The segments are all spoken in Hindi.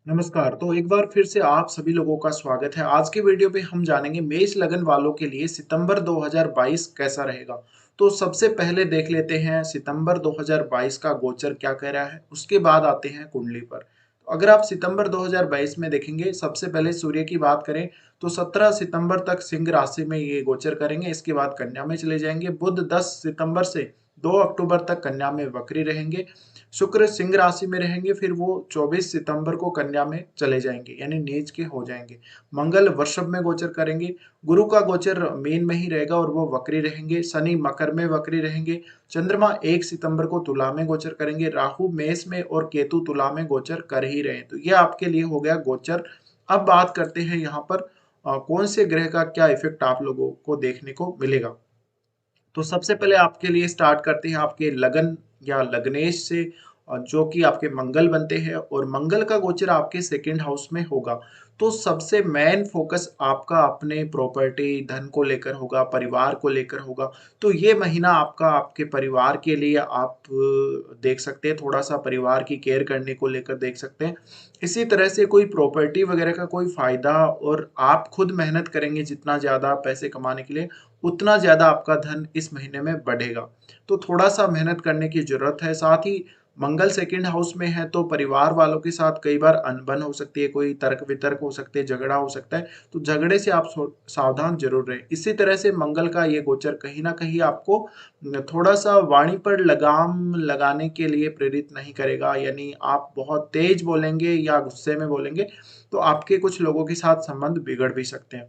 नमस्कार। तो एक बार फिर से आप सभी लोगों का स्वागत है। आज की वीडियो पे हम जानेंगे मेष लगन वालों के लिए सितंबर 2022 कैसा रहेगा। तो सबसे पहले देख लेते हैं सितंबर 2022 का गोचर क्या कह रहा है, उसके बाद आते हैं कुंडली पर। तो अगर आप सितंबर 2022 में देखेंगे, सबसे पहले सूर्य की बात करें तो 17 सितंबर तक सिंह राशि में ये गोचर करेंगे, इसके बाद कन्या में चले जाएंगे। बुध 10 सितंबर से 2 अक्टूबर तक कन्या में वक्री रहेंगे। शुक्र सिंह राशि में रहेंगे, फिर वो 24 सितंबर को कन्या में चले जाएंगे, यानी नीच के हो जाएंगे। मंगल वृषभ में गोचर करेंगे। गुरु का गोचर मीन में ही रहेगा और वो वक्री रहेंगे। शनि मकर में वक्री रहेंगे। चंद्रमा 1 सितंबर को तुला में गोचर करेंगे। राहु मेष में और केतु तुला में गोचर कर ही रहे हैं। तो ये आपके लिए हो गया गोचर। अब बात करते हैं यहाँ पर कौन से ग्रह का क्या इफेक्ट आप लोगों को देखने को मिलेगा। तो सबसे पहले आपके लिए स्टार्ट करते हैं आपके लगन या लग्नेश से, जो कि आपके मंगल बनते हैं और मंगल का गोचर आपके सेकंड हाउस में होगा। तो सबसे मेन फोकस आपका अपने प्रॉपर्टी धन को लेकर होगा, परिवार को लेकर होगा। तो ये महीना आपका आपके परिवार के लिए आप देख सकते हैं, थोड़ा सा परिवार की केयर करने को लेकर देख सकते हैं। इसी तरह से कोई प्रॉपर्टी वगैरह का कोई फायदा, और आप खुद मेहनत करेंगे जितना ज्यादा पैसे कमाने के लिए, उतना ज़्यादा आपका धन इस महीने में बढ़ेगा। तो थोड़ा-सा मेहनत करने की ज़रूरत है। साथ ही मंगल सेकंड हाउस में है तो परिवार वालों के साथ कई बार अनबन हो सकती है, कोई तर्क-वितर्क हो सकते हैं, झगड़ा हो सकता है। तो झगड़े से आप सावधान ज़रूर रहें। इसी तरह से मंगल का ये गोचर कहीं न कहीं आपको थोड़ा-सा वाणी पर लगाम लगाने के लिए प्रेरित नहीं करेगा। यानी आप बहुत तेज़ बोलेंगे या गुस्से में बोलेंगे, तो आपके कुछ लोगों के साथ संबंध बिगड़ भी सकते हैं।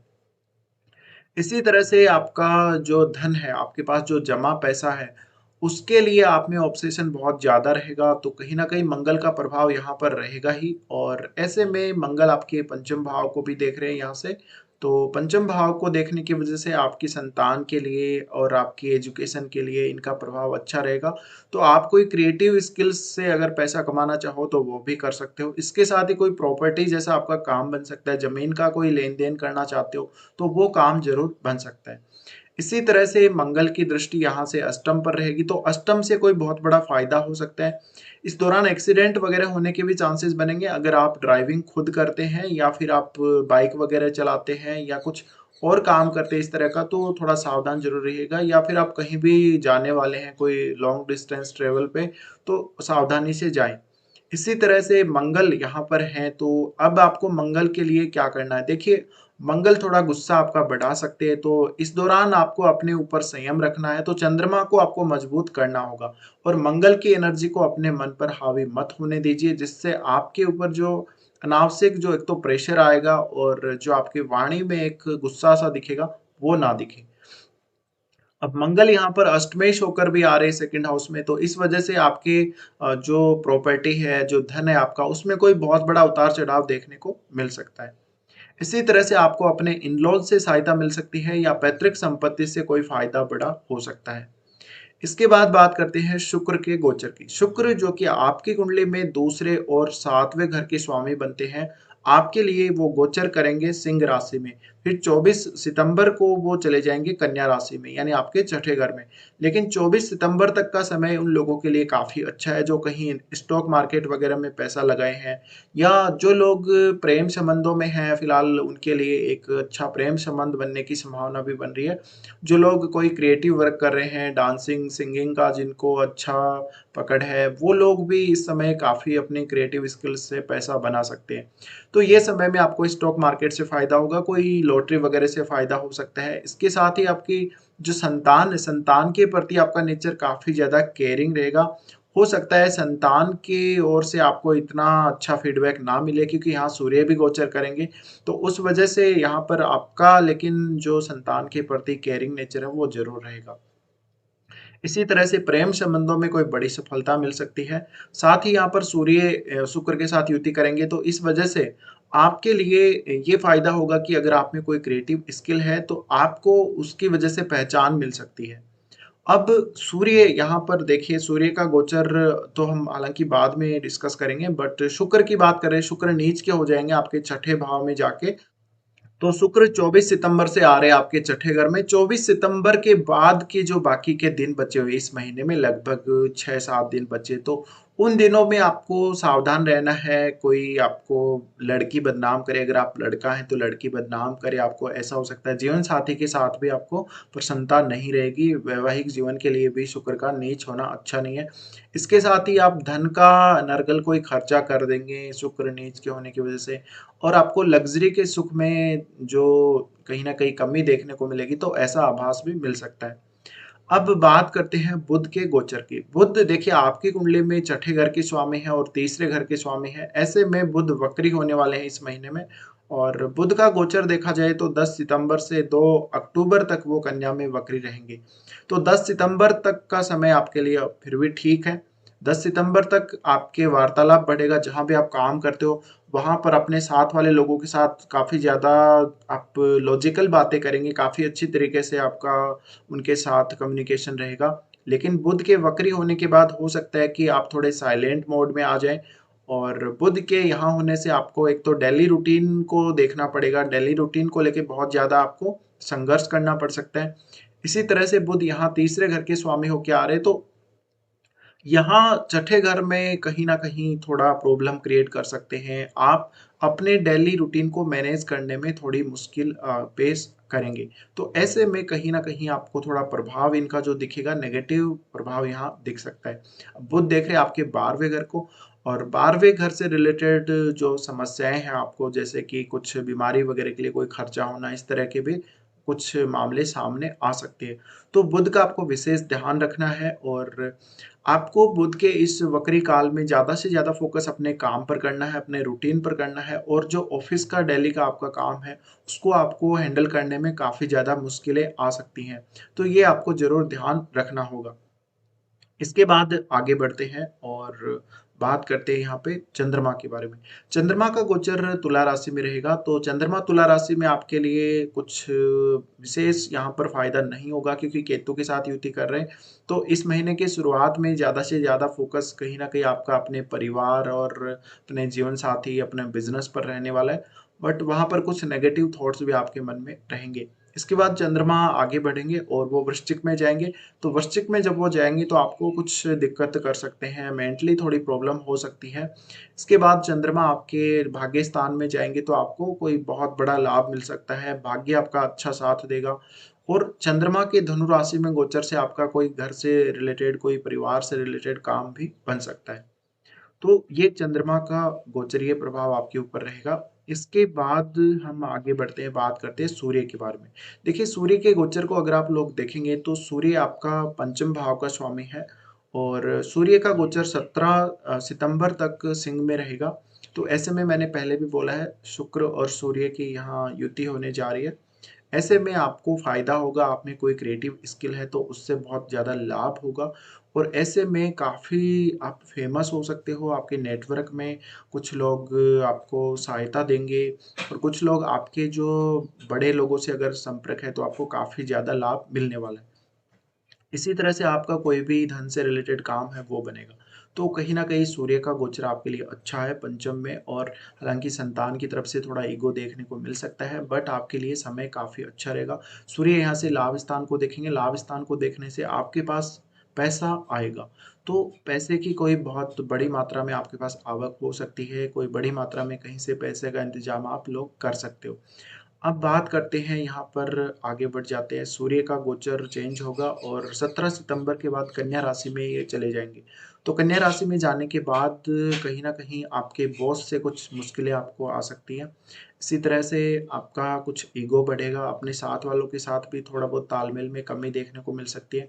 इसी तरह से आपका जो धन है, आपके पास जो जमा पैसा है, उसके लिए आप में ऑब्सेशन बहुत ज़्यादा रहेगा, तो कहीं न कहीं मंगल का प्रभाव यहाँ पर रहेगा ही। और ऐसे में मंगल आपके पंचम भाव को भी देख रहे हैं यहाँ से, तो पंचम भाव को देखने की वजह से आपकी संतान के लिए और आपकी एजुकेशन के लिए इनका प्रभाव अच्छा रहेगा। तो आप कोई क्रिएटिव स्किल्स से अगर पैसा कमाना चाहो तो वो भी कर सकते हो। इसके साथ ही कोई प्रॉपर्टी जैसा आपका काम बन सकता है, ज़मीन का कोई लेन-देन करना चाहते हो, तो वो काम ज़रूर बन सकता है। इसी तरह से मंगल की दृष्टि यहाँ से अष्टम पर रहेगी, तो अष्टम से कोई बहुत बड़ा फ़ायदा हो सकता है। इस दौरान एक्सीडेंट वगैरह होने के भी चांसेस बनेंगे, अगर आप ड्राइविंग खुद करते हैं या फिर आप बाइक वगैरह चलाते हैं या कुछ और काम करते हैं इस तरह का, तो थोड़ा सावधान ज़रूर रहिएगा। या फिर आप कहीं भी जाने वाले हैं कोई लॉन्ग डिस्टेंस ट्रैवल पे, तो सावधानी से जाएँ। इसी तरह से मंगल यहाँ पर हैं, तो अब आपको मंगल के लिए क्या करना है? देखिए, मंगल थोड़ा गुस्सा आपका बढ़ा सकते हैं, तो इस दौरान आपको अपने ऊपर संयम रखना है। तो चंद्रमा को आपको मजबूत करना होगा और मंगल की एनर्जी को अपने मन पर हावी मत होने दीजिए, जिससे आपके ऊपर जो अनावश्यक जो एक तो प्रेशर आएगा और जो आपकी वाणी में एक गुस्सा-सा दिखेगा, वो ना दिखे। अब मंगल यहाँ पर अष्टमेश होकर भी आ रहे हैं सेकंड हाउस में, तो इस वजह से आपके जो प्रॉपर्टी है, जो धन है आपका, उसमें कोई बहुत बड़ा उतार-चढ़ाव देखने को मिल सकता है। इसी तरह से आपको अपने इन-लॉज़ से सहायता मिल सकती है या पैतृक संपत्ति से कोई फ़ायदा बड़ा हो सकता है। इसके बाद बात करते हैं शुक्र के गोचर की। शुक्र जो कि आपकी कुंडली में दूसरे और सातवें घर के स्वामी बनते हैं, आपके लिए वो गोचर करेंगे सिंह राशि में। फिर 24 सितंबर को वो चले जाएंगे कन्या राशि में, यानी आपके छठे घर में। लेकिन 24 सितंबर तक का समय उन लोगों के लिए काफ़ी अच्छा है जो कहीं स्टॉक मार्केट वगैरह में पैसा लगाए हैं, या जो लोग प्रेम संबंधों में हैं फिलहाल, उनके लिए एक अच्छा प्रेम संबंध बनने की संभावना भी बन रही है। जो लोग कोई क्रिएटिव वर्क कर रहे हैं, डांसिंग, सिंगिंग का जिनको अच्छा पकड़ है, वो लोग भी इस समय काफ़ी अपनी क्रिएटिव स्किल्स से पैसा बना सकते हैं। तो ये समय में आपको स्टॉक मार्केट से फ़ायदा होगा, कोई लॉटरी वगैरह से फ़ायदा हो सकता है। इसके साथ ही आपकी जो संतान है, संतान के प्रति आपका नेचर काफ़ी ज़्यादा केयरिंग रहेगा। हो सकता है संतान की ओर से आपको इतना अच्छा फीडबैक ना मिले, क्योंकि यहाँ सूर्य भी गोचर करेंगे। तो उस वजह से यहाँ पर आपका लेकिन जो संतान के प्रति केयरिंग नेचर है वो ज़रूर रहेगा। इसी तरह से प्रेम संबंधों में कोई बड़ी सफलता मिल सकती है। साथ ही यहाँ पर सूर्य शुक्र के साथ युति करेंगे, तो इस वजह से आपके लिए ये फ़ायदा होगा कि अगर आप में कोई क्रिएटिव स्किल है तो आपको उसकी वजह से पहचान मिल सकती है। अब सूर्य यहाँ पर देखिए, सूर्य का गोचर तो हम हालाँकि बाद में डिस्कस करेंगे, बट शुक्र की बात करें, शुक्र नीच के हो जाएँगे आपके छठे भाव में जाके। तो शुक्र 24 सितंबर से आ रहे हैं आपके छठे घर में। 24 सितंबर के बाद के जो बाकी के दिन बचे हुए इस महीने में, लगभग 6-7 दिन बचे, तो उन दिनों में आपको सावधान रहना है, कोई आपको लड़की बदनाम करे, अगर आप लड़का हैं तो लड़की बदनाम करे आपको, ऐसा हो सकता है। जीवन साथी के साथ भी आपको प्रसन्नता नहीं रहेगी, वैवाहिक जीवन के लिए भी शुक्र का नीच होना अच्छा नहीं है। इसके साथ ही आप धन का अनर्गल कोई खर्चा कर देंगे शुक्र नीच के होने की वजह से, और आपको लग्ज़री के सुख में जो कहीं न कहीं कमी देखने को मिलेगी, तो ऐसा आभास भी मिल सकता है। अब बात करते हैं बुध के गोचर की। बुध देखिए आपकी कुंडली में छठे घर के स्वामी है और तीसरे घर के स्वामी है। ऐसे में बुध वक्री होने वाले हैं इस महीने में, और बुध का गोचर देखा जाए तो 10 सितंबर से 2 अक्टूबर तक वो कन्या में वक्री रहेंगे। तो 10 सितंबर तक का समय आपके लिए फिर भी ठीक है। 10 सितंबर तक आपके वार्तालाप बढ़ेगा, जहाँ भी आप काम करते हो वहाँ पर अपने साथ वाले लोगों के साथ काफ़ी ज़्यादा आप लॉजिकल बातें करेंगे, काफ़ी अच्छी तरीके से आपका उनके साथ कम्युनिकेशन रहेगा। लेकिन बुध के वक्री होने के बाद हो सकता है कि आप थोड़े साइलेंट मोड में आ जाएँ, और बुध के यहाँ होने से आपको एक तो डेली रूटीन को देखना पड़ेगा, डेली रूटीन को लेके बहुत ज़्यादा आपको संघर्ष करना पड़ सकता है। इसी तरह से बुध यहाँ तीसरे घर के स्वामी होके आ रहे हैं, तो यहाँ छठे घर में कहीं न कहीं थोड़ा प्रॉब्लम क्रिएट कर सकते हैं। आप अपने डेली रूटीन को मैनेज करने में थोड़ी मुश्किल पेश करेंगे। तो ऐसे में कहीं न कहीं आपको थोड़ा प्रभाव इनका जो दिखेगा, नेगेटिव प्रभाव यहाँ दिख सकता है। अब बुध देख रहे हैं आपके 12वें घर को, और 12वें घर से रिलेटेड जो समस्याएँ हैं आपको, जैसे कि कुछ बीमारी वगैरह के लिए कोई खर्चा होना, इस तरह के भी कुछ मामले सामने आ सकते हैं। तो बुध का आपको विशेष ध्यान रखना है, और आपको बुध के इस वक्री काल में ज़्यादा से ज़्यादा फ़ोकस अपने काम पर करना है, अपने रूटीन पर करना है, और जो ऑफ़िस का डेली का आपका काम है, उसको आपको हैंडल करने में काफ़ी ज़्यादा मुश्किलें आ सकती हैं। तो ये आपको ज़रूर ध्यान रखना होगा। इसके बाद आगे बढ़ते हैं और बात करते हैं यहाँ पे चंद्रमा के बारे में। चंद्रमा का गोचर तुला राशि में रहेगा, तो चंद्रमा तुला राशि में आपके लिए कुछ विशेष यहाँ पर फ़ायदा नहीं होगा, क्योंकि केतु के साथ युति कर रहे हैं। तो इस महीने की शुरुआत में ज़्यादा से ज़्यादा फ़ोकस कहीं न कहीं आपका अपने परिवार और अपने जीवन साथी, अपने बिज़नेस पर रहने वाला है। बट वहाँ पर कुछ नेगेटिव थॉट्स भी आपके मन में रहेंगे। इसके बाद चंद्रमा आगे बढ़ेंगे और वो वृश्चिक में जाएँगे। तो वृश्चिक में जब वो जाएँगे तो आपको कुछ दिक्कत कर सकते हैं, मेंटली थोड़ी प्रॉब्लम हो सकती है। इसके बाद चंद्रमा आपके भाग्य स्थान में जाएँगे तो आपको कोई बहुत बड़ा लाभ मिल सकता है, भाग्य आपका अच्छा साथ देगा, और चंद्रमा के धनु राशि में गोचर से आपका कोई घर से रिलेटेड, कोई परिवार से रिलेटेड काम भी बन सकता है। तो ये चंद्रमा का गोचरीय प्रभाव आपके ऊपर रहेगा। इसके बाद हम आगे बढ़ते हैं, बात करते हैं सूर्य के बारे में। देखिए सूर्य के गोचर को अगर आप लोग देखेंगे तो सूर्य आपका पंचम भाव का स्वामी है, और सूर्य का गोचर 17 सितंबर तक सिंह में रहेगा। तो ऐसे में मैंने पहले भी बोला है, शुक्र और सूर्य की यहाँ युति होने जा रही है। ऐसे में आपको फ़ायदा होगा, आप में कोई क्रिएटिव स्किल है तो उससे बहुत ज़्यादा लाभ होगा, और ऐसे में काफ़ी आप फ़ेमस हो सकते हो। आपके नेटवर्क में कुछ लोग आपको सहायता देंगे, और कुछ लोग आपके जो बड़े लोगों से अगर संपर्क है तो आपको काफ़ी ज़्यादा लाभ मिलने वाला है। इसी तरह से आपका कोई भी धन से रिलेटेड काम है वो बनेगा। तो कहीं न कहीं सूर्य का गोचर आपके लिए अच्छा है पंचम में, और हालाँकि संतान की तरफ से थोड़ा ईगो देखने को मिल सकता है, बट आपके लिए समय काफ़ी अच्छा रहेगा। सूर्य यहाँ से लाभ स्थान को देखेंगे, लाभ स्थान को देखने से आपके पास पैसा आएगा। तो पैसे की कोई बहुत बड़ी मात्रा में आपके पास आवक हो सकती है, कोई बड़ी मात्रा में कहीं से पैसे का इंतज़ाम आप लोग कर सकते हो। अब बात करते हैं यहाँ पर, आगे बढ़ जाते हैं। सूर्य का गोचर चेंज होगा और 17 सितंबर के बाद कन्या राशि में ये चले जाएँगे। तो कन्या राशि में जाने के बाद कहीं न कहीं आपके बॉस से कुछ मुश्किलें आपको आ सकती हैं। इसी तरह से आपका कुछ ईगो बढ़ेगा, अपने साथ वालों के साथ भी थोड़ा बहुत तालमेल में कमी देखने को मिल सकती है।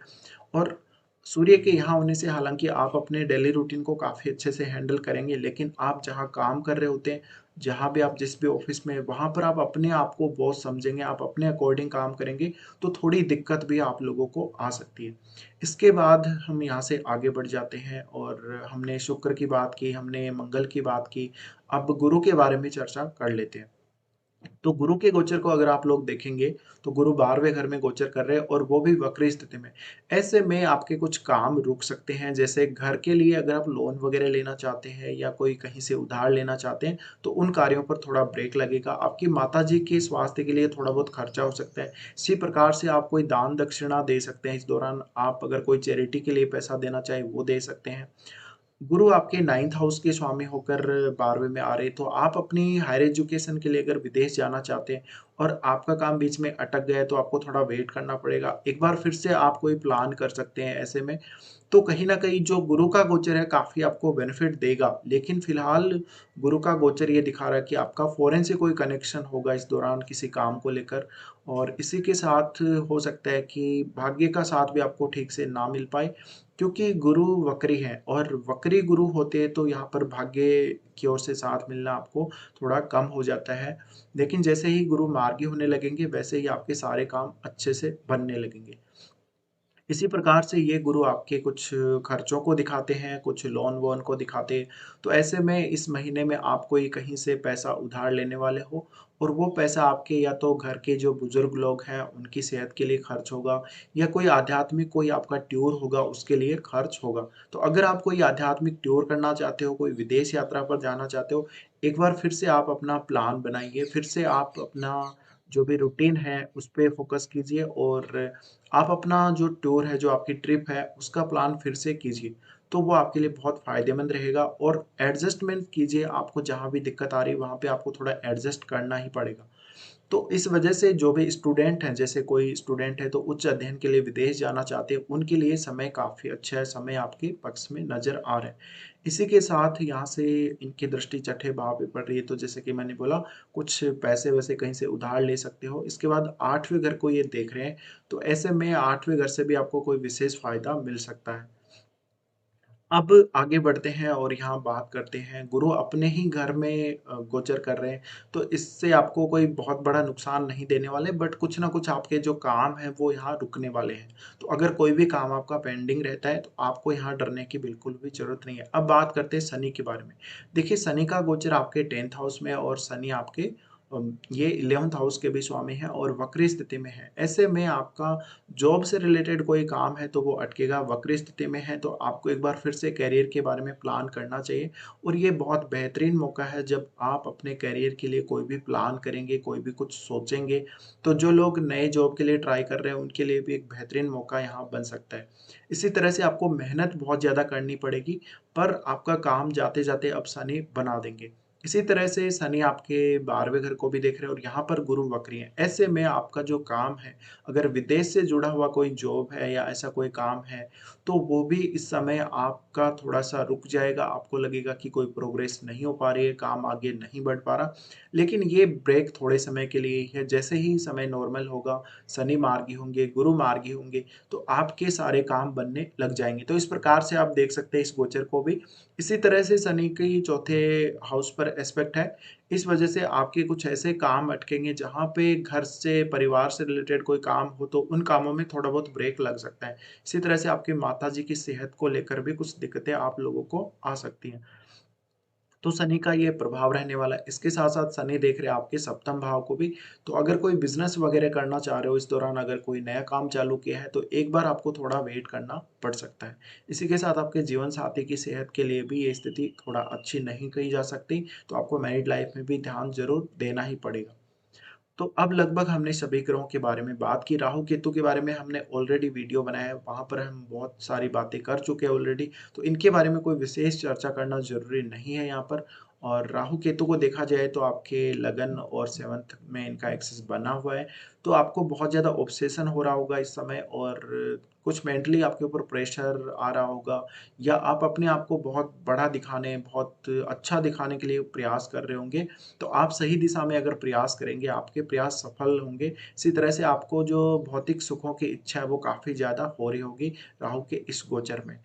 और सूर्य के यहाँ होने से हालाँकि आप अपने डेली रूटीन को काफ़ी अच्छे से हैंडल करेंगे, लेकिन आप जहाँ काम कर रहे होते हैं, जहाँ भी आप जिस भी ऑफ़िस में, वहाँ पर आप अपने आप को बॉस समझेंगे, आप अपने अकॉर्डिंग काम करेंगे, तो थोड़ी दिक्कत भी आप लोगों को आ सकती है। इसके बाद हम यहाँ से आगे बढ़ जाते हैं, और हमने शुक्र की बात की, हमने मंगल की बात की, अब गुरु के बारे में चर्चा कर लेते हैं। तो गुरु के गोचर को अगर आप लोग देखेंगे, तो गुरु 12वें घर में गोचर कर रहे हैं, और वो भी वक्री स्थिति में। ऐसे में आपके कुछ काम रुक सकते हैं, जैसे घर के लिए अगर आप लोन वगैरह लेना चाहते हैं या कोई कहीं से उधार लेना चाहते हैं, तो उन कार्यों पर थोड़ा ब्रेक लगेगा। आपकी माताजी के स्वास्थ्य के लिए थोड़ा बहुत खर्चा हो सकता है। इसी प्रकार से आप कोई दान दक्षिणा दे सकते हैं इस दौरान, आप अगर कोई चैरिटी के लिए पैसा देना चाहें, वो दे सकते हैं। गुरु आपके 9th हाउस के स्वामी होकर 12वें में आ रहे, तो आप अपनी हायर एजुकेशन के लिए अगर विदेश जाना चाहते हैं और आपका काम बीच में अटक गया है, तो आपको थोड़ा वेट करना पड़ेगा। एक बार फिर से आप कोई प्लान कर सकते हैं ऐसे में। तो कहीं न कहीं जो गुरु का गोचर है काफ़ी आपको बेनिफिट देगा, लेकिन फिलहाल गुरु का गोचर ये दिखा रहा है कि आपका फ़ॉरेन से कोई कनेक्शन होगा इस दौरान किसी काम को लेकर, और इसी के साथ हो सकता है कि भाग्य का साथ भी आपको ठीक से ना मिल पाए, क्योंकि गुरु वक्री हैं और वक्री गुरु होते हैं तो यहाँ पर भाग्य की ओर से साथ मिलना आपको थोड़ा कम हो जाता है। लेकिन जैसे ही गुरु मार्गी होने लगेंगे, वैसे ही आपके सारे काम अच्छे से बनने लगेंगे। इसी प्रकार से ये गुरु आपके कुछ खर्चों को दिखाते हैं, कुछ लोन-वोन को दिखाते हैं। तो ऐसे में इस महीने में आप कोई कहीं से पैसा उधार लेने वाले हो, और वो पैसा आपके या तो घर के जो बुजुर्ग लोग हैं, उनकी सेहत के लिए खर्च होगा, या कोई आध्यात्मिक कोई आपका टूर होगा, उसके लिए खर्च होगा। तो अगर आप कोई आध्यात्मिक टूर करना चाहते हो, कोई विदेश यात्रा पर जाना चाहते हो, एक बार फिर से आप अपना प्लान बनाइए, फिर से आप अपना जो भी रूटीन है, उस पे फ़ोकस कीजिए, और आप अपना जो टूर है, जो आपकी ट्रिप है, उसका प्लान फिर से कीजिए। तो वो आपके लिए बहुत फ़ायदेमंद रहेगा, और एडजस्टमेंट कीजिए, आपको जहाँ भी दिक्कत आ रही है, वहाँ पे आपको थोड़ा एडजस्ट करना ही पड़ेगा। तो इस वजह से जो भी स्टूडेंट हैं, जैसे कोई स्टूडेंट है तो उच्च अध्ययन के लिए विदेश जाना चाहते हैं, उनके लिए समय काफ़ी अच्छा है, समय आपके पक्ष में नज़र आ रहा है। इसी के साथ यहाँ से इनकी दृष्टि छठे भाव पे पड़ रही है, तो जैसे कि मैंने बोला, कुछ पैसे-वैसे कहीं से उधार ले सकते हो। इसके बाद 8वें घर को ये देख रहे हैं, तो ऐसे में 8वें घर से भी आपको कोई विशेष फ़ायदा मिल सकता है। अब आगे बढ़ते हैं और यहाँ बात करते हैं, गुरु अपने ही घर में गोचर कर रहे हैं, तो इससे आपको कोई बहुत बड़ा नुकसान नहीं देने वाले, बट कुछ ना कुछ आपके जो काम हैं वो यहाँ रुकने वाले हैं। तो अगर कोई भी काम आपका पेंडिंग रहता है, तो आपको यहाँ डरने की बिल्कुल भी ज़रूरत नहीं है। अब बात करते हैं शनि के बारे में। देखिए, शनि का गोचर आपके 10th हाउस में, और शनि आपके ये 11th हाउस के भी स्वामी हैं और वक्री स्थिति में है। ऐसे में आपका जॉब से रिलेटेड कोई काम है तो वो अटकेगा, वक्री स्थिति में है तो आपको एक बार फिर से करियर के बारे में प्लान करना चाहिए, और ये बहुत बेहतरीन मौका है जब आप अपने करियर के लिए कोई भी प्लान करेंगे, कोई भी कुछ सोचेंगे, तो जो लोग नए जॉब के लिए ट्राई कर रहे हैं, उनके लिए भी एक बेहतरीन मौका यहाँ बन सकता है। इसी तरह से आपको मेहनत बहुत ज़्यादा करनी पड़ेगी, पर आपका काम जाते-जाते अब शनि बना देंगे। इसी तरह से शनि आपके 12वें घर को भी देख रहे हैं, और यहाँ पर गुरु वक्री हैं। ऐसे में आपका जो काम है, अगर विदेश से जुड़ा हुआ कोई जॉब है या ऐसा कोई काम है, तो वो भी इस समय आपका थोड़ा-सा रुक जाएगा। आपको लगेगा कि कोई प्रोग्रेस नहीं हो पा रही है, काम आगे नहीं बढ़ पा रहा। लेकिन ये ब्रेक थोड़े समय के लिए ही है। जैसे ही समय नॉर्मल होगा, शनि मार्गी होंगे, गुरु मार्गी होंगे, तो आपके सारे काम बनने लग जाएँगे। तो इस प्रकार से आप देख सकते हैं इस गोचर को भी। इसी तरह से शनि की चौथे हाउस पर एस्पेक्ट है। इस वजह से आपके कुछ ऐसे काम अटकेंगे जहाँ पे घर से, परिवार से रिलेटेड कोई काम हो, तो उन कामों में थोड़ा बहुत ब्रेक लग सकता है। इसी तरह से आपकी माताजी की सेहत को लेकर भी कुछ दिक्कतें आप लोगों को आ सकती हैं। तो शनि का ये प्रभाव रहने वाला है। इसके साथ-साथ शनि देख रहे हैं आपके सप्तम भाव को भी, तो अगर कोई बिज़नेस वगैरह करना चाह रहे हो इस दौरान, अगर कोई नया काम चालू किया है, तो एक बार आपको थोड़ा वेट करना पड़ सकता है। इसी के साथ आपके जीवन साथी की सेहत के लिए भी ये स्थिति थोड़ा अच्छी नहीं कही जा सकती, तो आपको मैरिड लाइफ में भी ध्यान ज़रूर देना ही पड़ेगा। तो अब लगभग हमने सभी ग्रहों के बारे में बात की। राहु केतु के बारे में हमने ऑलरेडी वीडियो बनाया है, वहाँ पर हम बहुत सारी बातें कर चुके हैं ऑलरेडी, तो इनके बारे में कोई विशेष चर्चा करना ज़रूरी नहीं है यहाँ पर। और राहु केतु को देखा जाए तो आपके लगन और 7th में इनका एक्सिस बना हुआ है, तो आपको बहुत ज़्यादा ऑब्सेशन हो रहा होगा इस समय, और कुछ मेंटली आपके ऊपर प्रेशर आ रहा होगा, या आप अपने आप को बहुत बड़ा दिखाने, बहुत अच्छा दिखाने के लिए प्रयास कर रहे होंगे। तो आप सही दिशा में अगर प्रयास करेंगे, आपके प्रयास सफल होंगे। इसी तरह से आपको जो भौतिक सुखों की इच्छा है, वो काफ़ी ज़्यादा हो रही होगी राहु के इस गोचर में।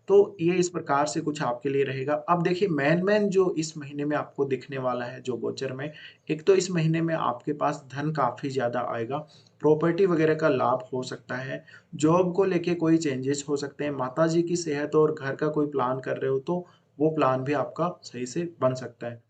तो ये इस प्रकार से कुछ आपके लिए रहेगा। अब देखिए, मेन जो इस महीने में आपको दिखने वाला है जो गोचर में, एक तो इस महीने में आपके पास धन काफ़ी ज़्यादा आएगा, प्रॉपर्टी वगैरह का लाभ हो सकता है, जॉब को लेके कोई चेंजेस हो सकते हैं, माताजी की सेहत और घर का कोई प्लान कर रहे हो, तो वो प्लान भी आपका सही से बन सकता है।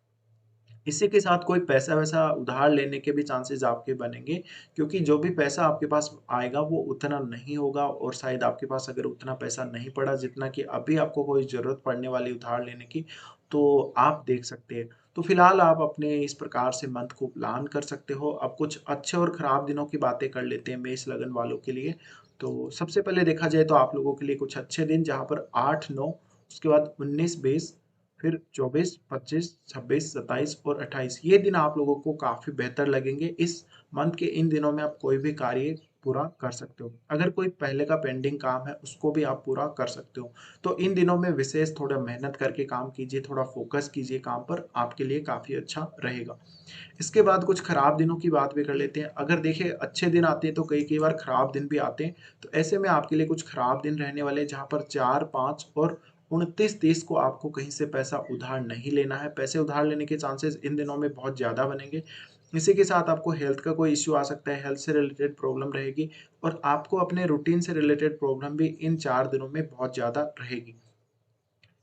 इसी के साथ कोई पैसा-वैसा उधार लेने के भी चांसेज़ आपके बनेंगे, क्योंकि जो भी पैसा आपके पास आएगा वो उतना नहीं होगा, और शायद आपके पास अगर उतना पैसा नहीं पड़ा जितना कि अभी आपको कोई ज़रूरत पड़ने वाली उधार लेने की, तो आप देख सकते हैं। तो फिलहाल आप अपने इस प्रकार से मंथ को प्लान कर सकते हो। अब कुछ अच्छे और खराब दिनों की बातें कर लेते हैं मेष लगन वालों के लिए। तो सबसे पहले देखा जाए तो आप लोगों के लिए कुछ अच्छे दिन, जहाँ पर 8, 9 उसके बाद 19-20, फिर 24-25, 26-27 और 28 ये दिन आप लोगों को काफ़ी बेहतर लगेंगे। इस मंथ के इन दिनों में आप कोई भी कार्य पूरा कर सकते हो। अगर कोई पहले का पेंडिंग काम है उसको भी आप पूरा कर सकते हो। तो इन दिनों में विशेष थोड़ा मेहनत करके काम कीजिए, थोड़ा फोकस कीजिए काम पर, आपके लिए काफ़ी अच्छा रहेगा। इसके बाद कुछ खराब दिनों की बात भी कर लेते हैं। अगर देखिए अच्छे दिन आते हैं तो कई-कई बार खराब दिन भी आते हैं। तो ऐसे में आपके लिए कुछ खराब दिन रहने वाले हैं जहाँ पर 4, 5 और 29-30 को आपको कहीं से पैसा उधार नहीं लेना है। पैसे उधार लेने के चांसेस इन दिनों में बहुत ज़्यादा बनेंगे। इसी के साथ आपको हेल्थ का कोई इश्यू आ सकता है, हेल्थ से रिलेटेड प्रॉब्लम रहेगी और आपको अपने रूटीन से रिलेटेड प्रॉब्लम भी इन 4 दिनों में बहुत ज़्यादा रहेगी।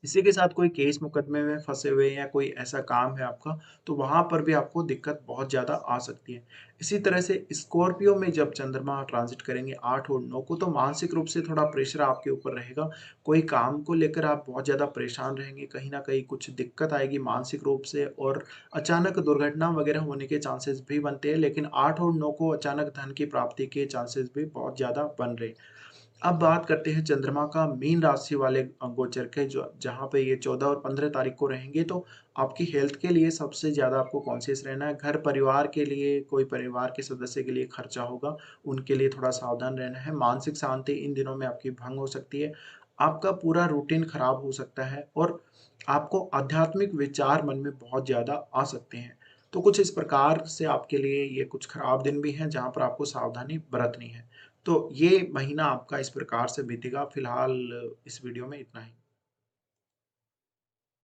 इसी के साथ कोई केस मुकदमे में फँसे हुए हैं या कोई ऐसा काम है आपका, तो वहाँ पर भी आपको दिक्कत बहुत ज़्यादा आ सकती है। इसी तरह से स्कॉर्पियो में जब चंद्रमा ट्रांज़िट करेंगे 8 और 9 को, तो मानसिक रूप से थोड़ा प्रेशर आपके ऊपर रहेगा। कोई काम को लेकर आप बहुत ज़्यादा परेशान रहेंगे, कहीं न कहीं कुछ दिक्कत आएगी मानसिक रूप से और अचानक दुर्घटना वगैरह होने के चांसेस भी बनते हैं। लेकिन 8 और 9 को अचानक धन की प्राप्ति के चांसेस भी बहुत ज़्यादा बन रहे हैं। अब बात करते हैं चंद्रमा का मीन राशि वाले गोचर के, जो जहाँ पे ये 14 और 15 तारीख को रहेंगे, तो आपकी हेल्थ के लिए सबसे ज़्यादा आपको कॉन्शियस रहना है। घर परिवार के लिए, कोई परिवार के सदस्य के लिए खर्चा होगा, उनके लिए थोड़ा सावधान रहना है। मानसिक शांति इन दिनों में आपकी भंग हो सकती है। आपका पूरा रूटीन खराब हो सकता है और आपको आध्यात्मिक विचार मन में बहुत ज़्यादा आ सकते हैं। तो कुछ इस प्रकार से आपके लिए ये कुछ खराब दिन भी हैं जहाँ पर आपको सावधानी बरतनी है। तो ये महीना आपका इस प्रकार से बीतेगा। फिलहाल इस वीडियो में इतना ही।